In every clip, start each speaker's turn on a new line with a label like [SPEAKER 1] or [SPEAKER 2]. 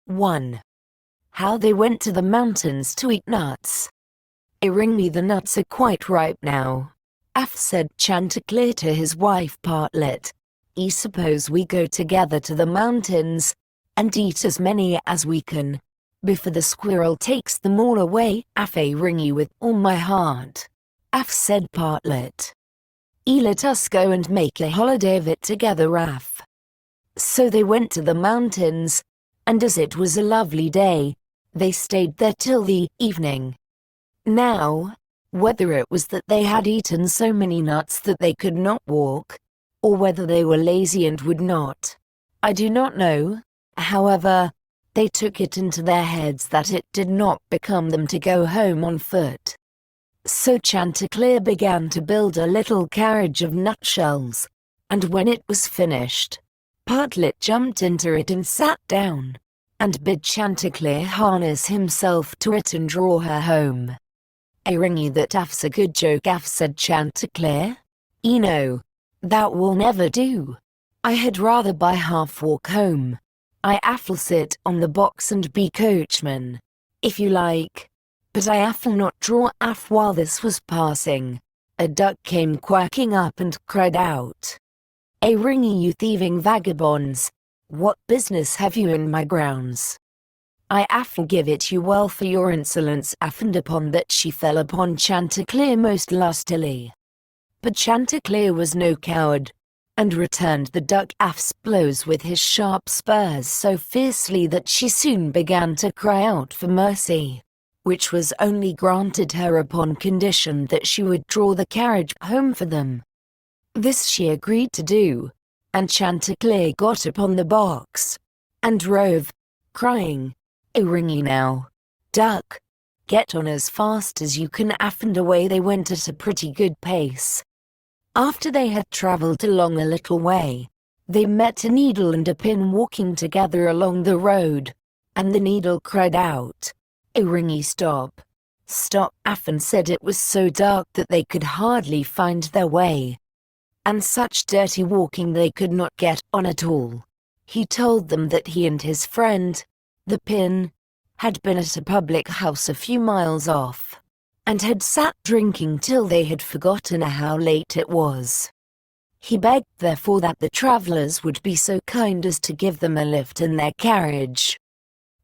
[SPEAKER 1] 1. How they went to the mountains to eat nuts. Ring me, the nuts are quite ripe now. Said Chanticleer to his wife Partlet. Suppose we go together to the mountains, and eat as many as we can, before the squirrel takes them all away. Ring you with all my heart. Said Partlet. Let us go and make a holiday of it together. So they went to the mountains, and as it was a lovely day, they stayed there till the evening. Now, whether it was that they had eaten so many nuts that they could not walk, or whether they were lazy and would not, I do not know. However, they took it into their heads that it did not become them to go home on foot. So Chanticleer began to build a little carriage of nutshells, and when it was finished, Partlet jumped into it and sat down, and bid Chanticleer harness himself to it and draw her home. Ring you, that's a good joke. Said Chanticleer. No, that will never do. I had rather by half walk home. I'll sit on the box and be coachman, if you like, but I'll not draw. While this was passing, a duck came quacking up and cried out, Ring you thieving vagabonds, what business have you in my grounds? I'll give it you well for your insolence. And upon that she fell upon Chanticleer most lustily. But Chanticleer was no coward, and returned the duck's blows with his sharp spurs so fiercely that she soon began to cry out for mercy, which was only granted her upon condition that she would draw the carriage home for them. This she agreed to do, and Chanticleer got upon the box, and drove, crying, Ring you now, duck, get on as fast as you can. And away they went at a pretty good pace. After they had travelled along a little way, they met a needle and a pin walking together along the road, and the needle cried out, Ring you, stop, stop. And said it was so dark that they could hardly find their way, and such dirty walking they could not get on at all. He told them that he and his friend, the pin, had been at a public house a few miles off, and had sat drinking till they had forgotten how late it was. He begged therefore that the travellers would be so kind as to give them a lift in their carriage.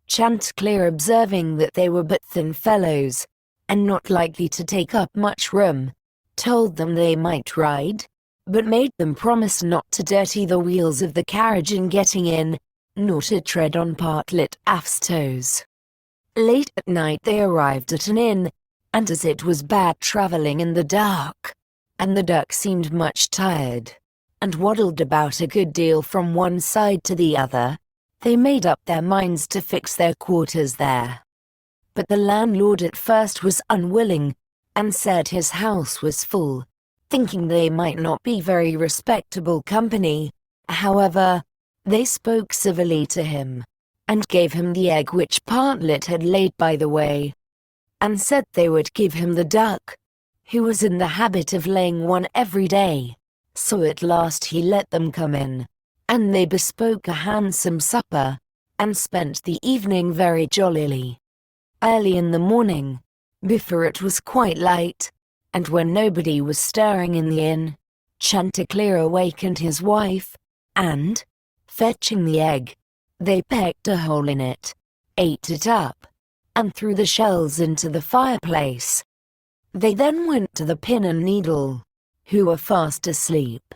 [SPEAKER 1] Chanticleer, observing that they were but thin fellows, and not likely to take up much room, told them they might ride, but made them promise not to dirty the wheels of the carriage in getting in, nor to tread on Partlet's toes. Late at night they arrived at an inn, and as it was bad travelling in the dark, and the duck seemed much tired, and waddled about a good deal from one side to the other, they made up their minds to fix their quarters there. But the landlord at first was unwilling, and said his house was full, thinking they might not be very respectable company. However, they spoke civilly to him, and gave him the egg which Partlet had laid by the way, and said they would give him the duck, who was in the habit of laying one every day. So at last he let them come in, and they bespoke a handsome supper, and spent the evening very jollily. Early in the morning, before it was quite light, and when nobody was stirring in the inn, Chanticleer awakened his wife, and, fetching the egg, they pecked a hole in it, ate it up, and threw the shells into the fireplace. They then went to the pin and needle, who were fast asleep,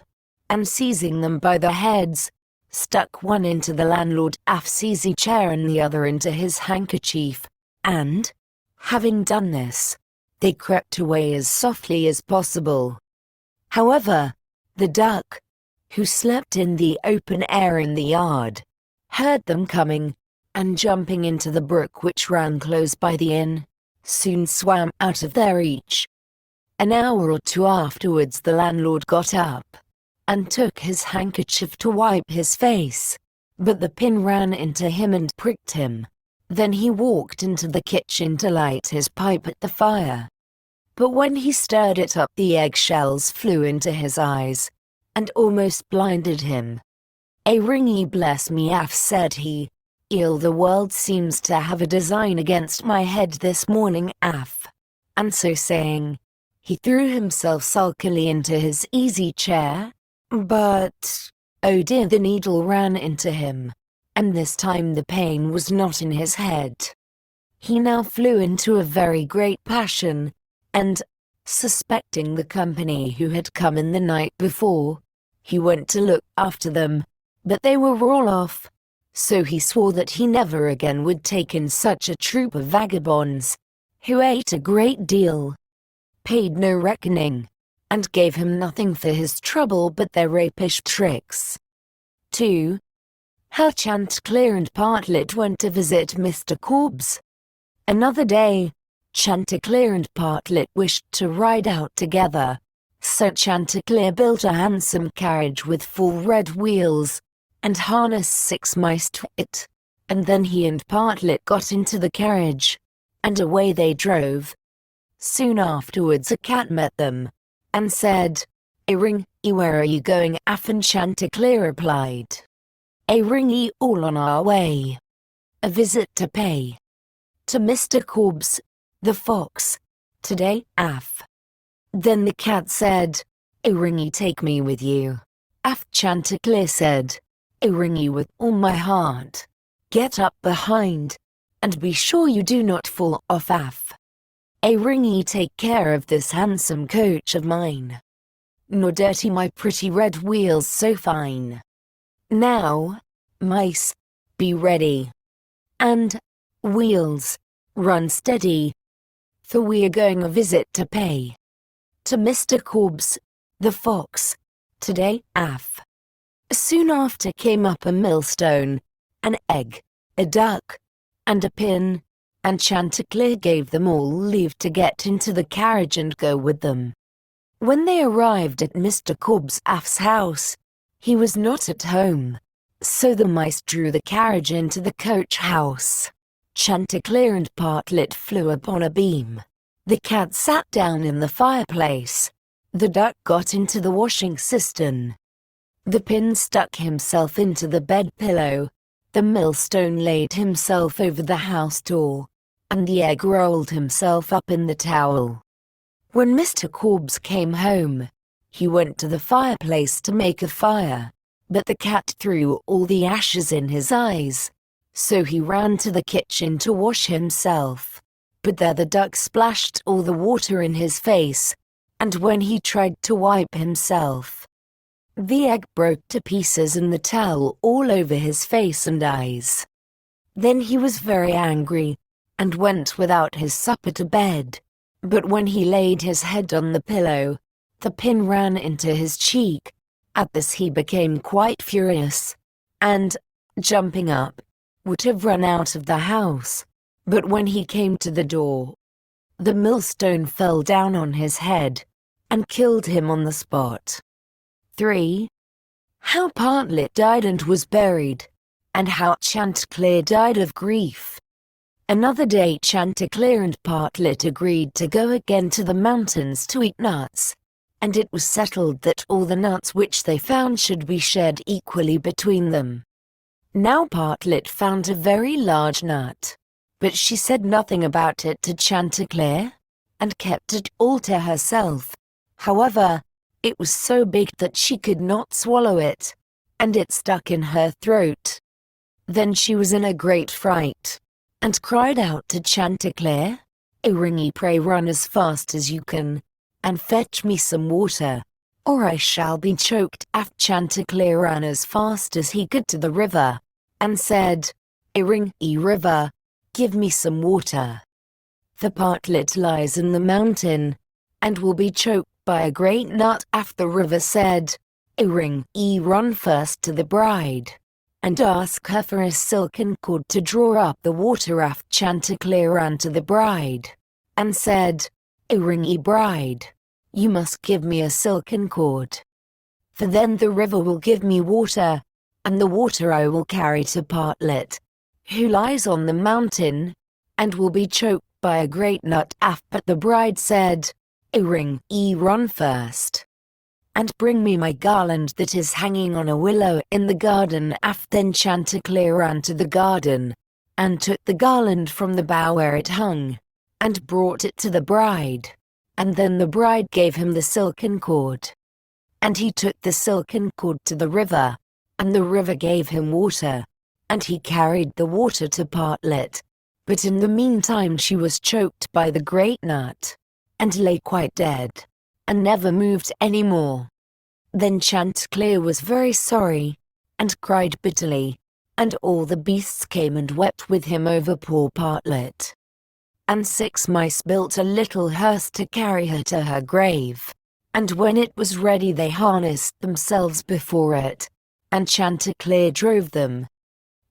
[SPEAKER 1] and seizing them by the heads, stuck one into the landlord's easy chair and the other into his handkerchief, and, having done this, they crept away as softly as possible. However, the duck, who slept in the open air in the yard, heard them coming, and jumping into the brook which ran close by the inn, soon swam out of their reach. An hour or two afterwards the landlord got up, and took his handkerchief to wipe his face, but the pin ran into him and pricked him. Then he walked into the kitchen to light his pipe at the fire. But when he stirred it up, the eggshells flew into his eyes, and almost blinded him. "Ring ye bless me," said he, Eel, the world seems to have a design against my head this morning, Af. And so saying, he threw himself sulkily into his easy chair. But, oh dear, the needle ran into him. And this time the pain was not in his head. He now flew into a very great passion, and, suspecting the company who had come in the night before, he went to look after them, but they were all off. So he swore that he never again would take in such a troop of vagabonds, who ate a great deal, paid no reckoning, and gave him nothing for his trouble but their rapish tricks. 2. How Chanticleer and Partlet went to visit Mr. Korbes. Another day, Chanticleer and Partlet wished to ride out together, so Chanticleer built a handsome carriage with 4 red wheels, and harnessed 6 mice to it, and then he and Partlet got into the carriage, and away they drove. Soon afterwards a cat met them, and said, "A-ring-y, where are you going?" Af and Chanticleer replied, "A-ring-y, all on our way. A visit to pay to Mr. Korbes, the fox, today, Af." Then the cat said, "A-ring-y, take me with you." Af. Chanticleer said, "A-ring-y, with all my heart. Get up behind, and be sure you do not fall off, Af. A-ring-y, take care of this handsome coach of mine, nor dirty my pretty red wheels so fine. Now, mice, be ready, and, wheels, run steady, for we are going a visit to pay to Mr. Korbes, the fox, today, Af." Soon after came up a millstone, an egg, a duck, and a pin, and Chanticleer gave them all leave to get into the carriage and go with them. When they arrived at Mr. Korbes' Af's house, he was not at home, so the mice drew the carriage into the coach house. Chanticleer and Partlet flew upon a beam. The cat sat down in the fireplace. The duck got into the washing cistern. The pin stuck himself into the bed pillow. The millstone laid himself over the house door, and the egg rolled himself up in the towel. When Mr. Korbes came home, he went to the fireplace to make a fire, but the cat threw all the ashes in his eyes, so he ran to the kitchen to wash himself. But there the duck splashed all the water in his face, and when he tried to wipe himself, the egg broke to pieces and the towel all over his face and eyes. Then he was very angry, and went without his supper to bed. But when he laid his head on the pillow, the pin ran into his cheek. At this he became quite furious, and, jumping up, would have run out of the house. But when he came to the door, the millstone fell down on his head, and killed him on the spot. 3. How Partlet died and was buried, and how Chanticleer died of grief. Another day Chanticleer and Partlet agreed to go again to the mountains to eat nuts, and it was settled that all the nuts which they found should be shared equally between them. Now Partlet found a very large nut, but she said nothing about it to Chanticleer, and kept it all to herself. However, it was so big that she could not swallow it, and it stuck in her throat. Then she was in a great fright, and cried out to Chanticleer, "A-ring-y, pray run as fast as you can, and fetch me some water, or I shall be choked." Af. Chanticleer ran as fast as he could to the river, and said, "A-ring-y, river, give me some water. The Partlet lies in the mountain, and will be choked by a great nut." Af. The river said, "A-ring-y, run first to the bride, and ask her for a silken cord to draw up the water." Af. Chanticleer ran to the bride, and said, "A-ring-y, bride, you must give me a silken cord, for then the river will give me water, and the water I will carry to Partlet, who lies on the mountain, and will be choked by a great nut." Af. But the bride said, "A-ring-y, run first, and bring me my garland that is hanging on a willow in the garden. Then Chanticleer ran to the garden, and took the garland from the bough where it hung, and brought it to the bride. And then the bride gave him the silken cord. And he took the silken cord to the river, and the river gave him water, and he carried the water to Partlet. But in the meantime she was choked by the great nut, and lay quite dead, and never moved any more. Then Chanticleer was very sorry, and cried bitterly, and all the beasts came and wept with him over poor Partlet. And 6 mice built a little hearse to carry her to her grave, and when it was ready they harnessed themselves before it, and Chanticleer drove them.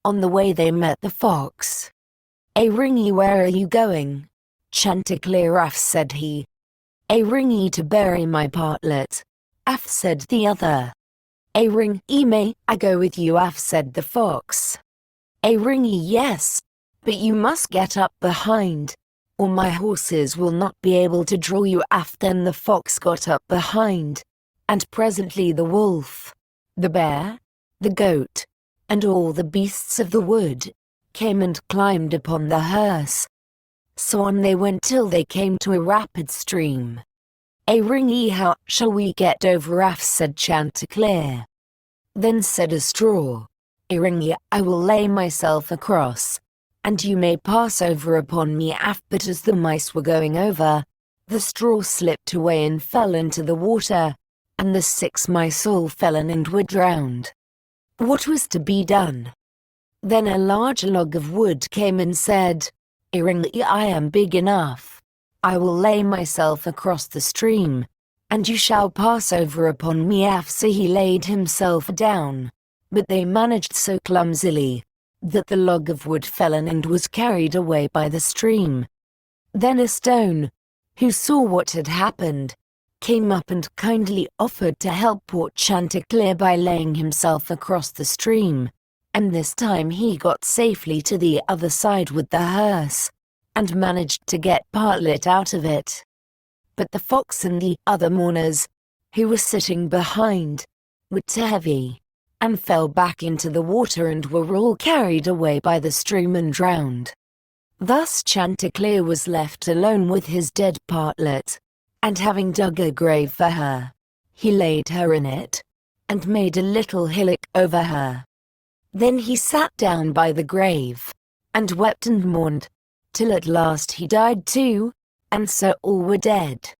[SPEAKER 1] On the way they met the fox. "Ringy, where are you going?" "Chanticleer," said he. "Ringy, to bury my Partlet," said the other. "Ringy, may I go with you?" said the fox. "Ringy, yes, but you must get up behind, or my horses will not be able to draw you." Then the fox got up behind, and presently the wolf, the bear, the goat, and all the beasts of the wood came and climbed upon the hearse. So on they went till they came to a rapid stream. "Ringy, how shall we get over?" said Chanticleer. Then said a straw, "Ringy, I will lay myself across, and you may pass over upon me." But as the mice were going over, the straw slipped away and fell into the water, and the 6 mice all fell in and were drowned. What was to be done? Then a large log of wood came and said, "Ringy, I am big enough. I will lay myself across the stream, and you shall pass over upon me." So he laid himself down, but they managed so clumsily that the log of wood fell in and was carried away by the stream. Then a stone, who saw what had happened, came up and kindly offered to help poor Chanticleer by laying himself across the stream, and this time he got safely to the other side with the hearse, and managed to get Partlet out of it. But the fox and the other mourners, who were sitting behind, were too heavy, and fell back into the water and were all carried away by the stream and drowned. Thus Chanticleer was left alone with his dead Partlet, and having dug a grave for her, he laid her in it, and made a little hillock over her. Then he sat down by the grave, and wept and mourned, till at last he died too, and so all were dead.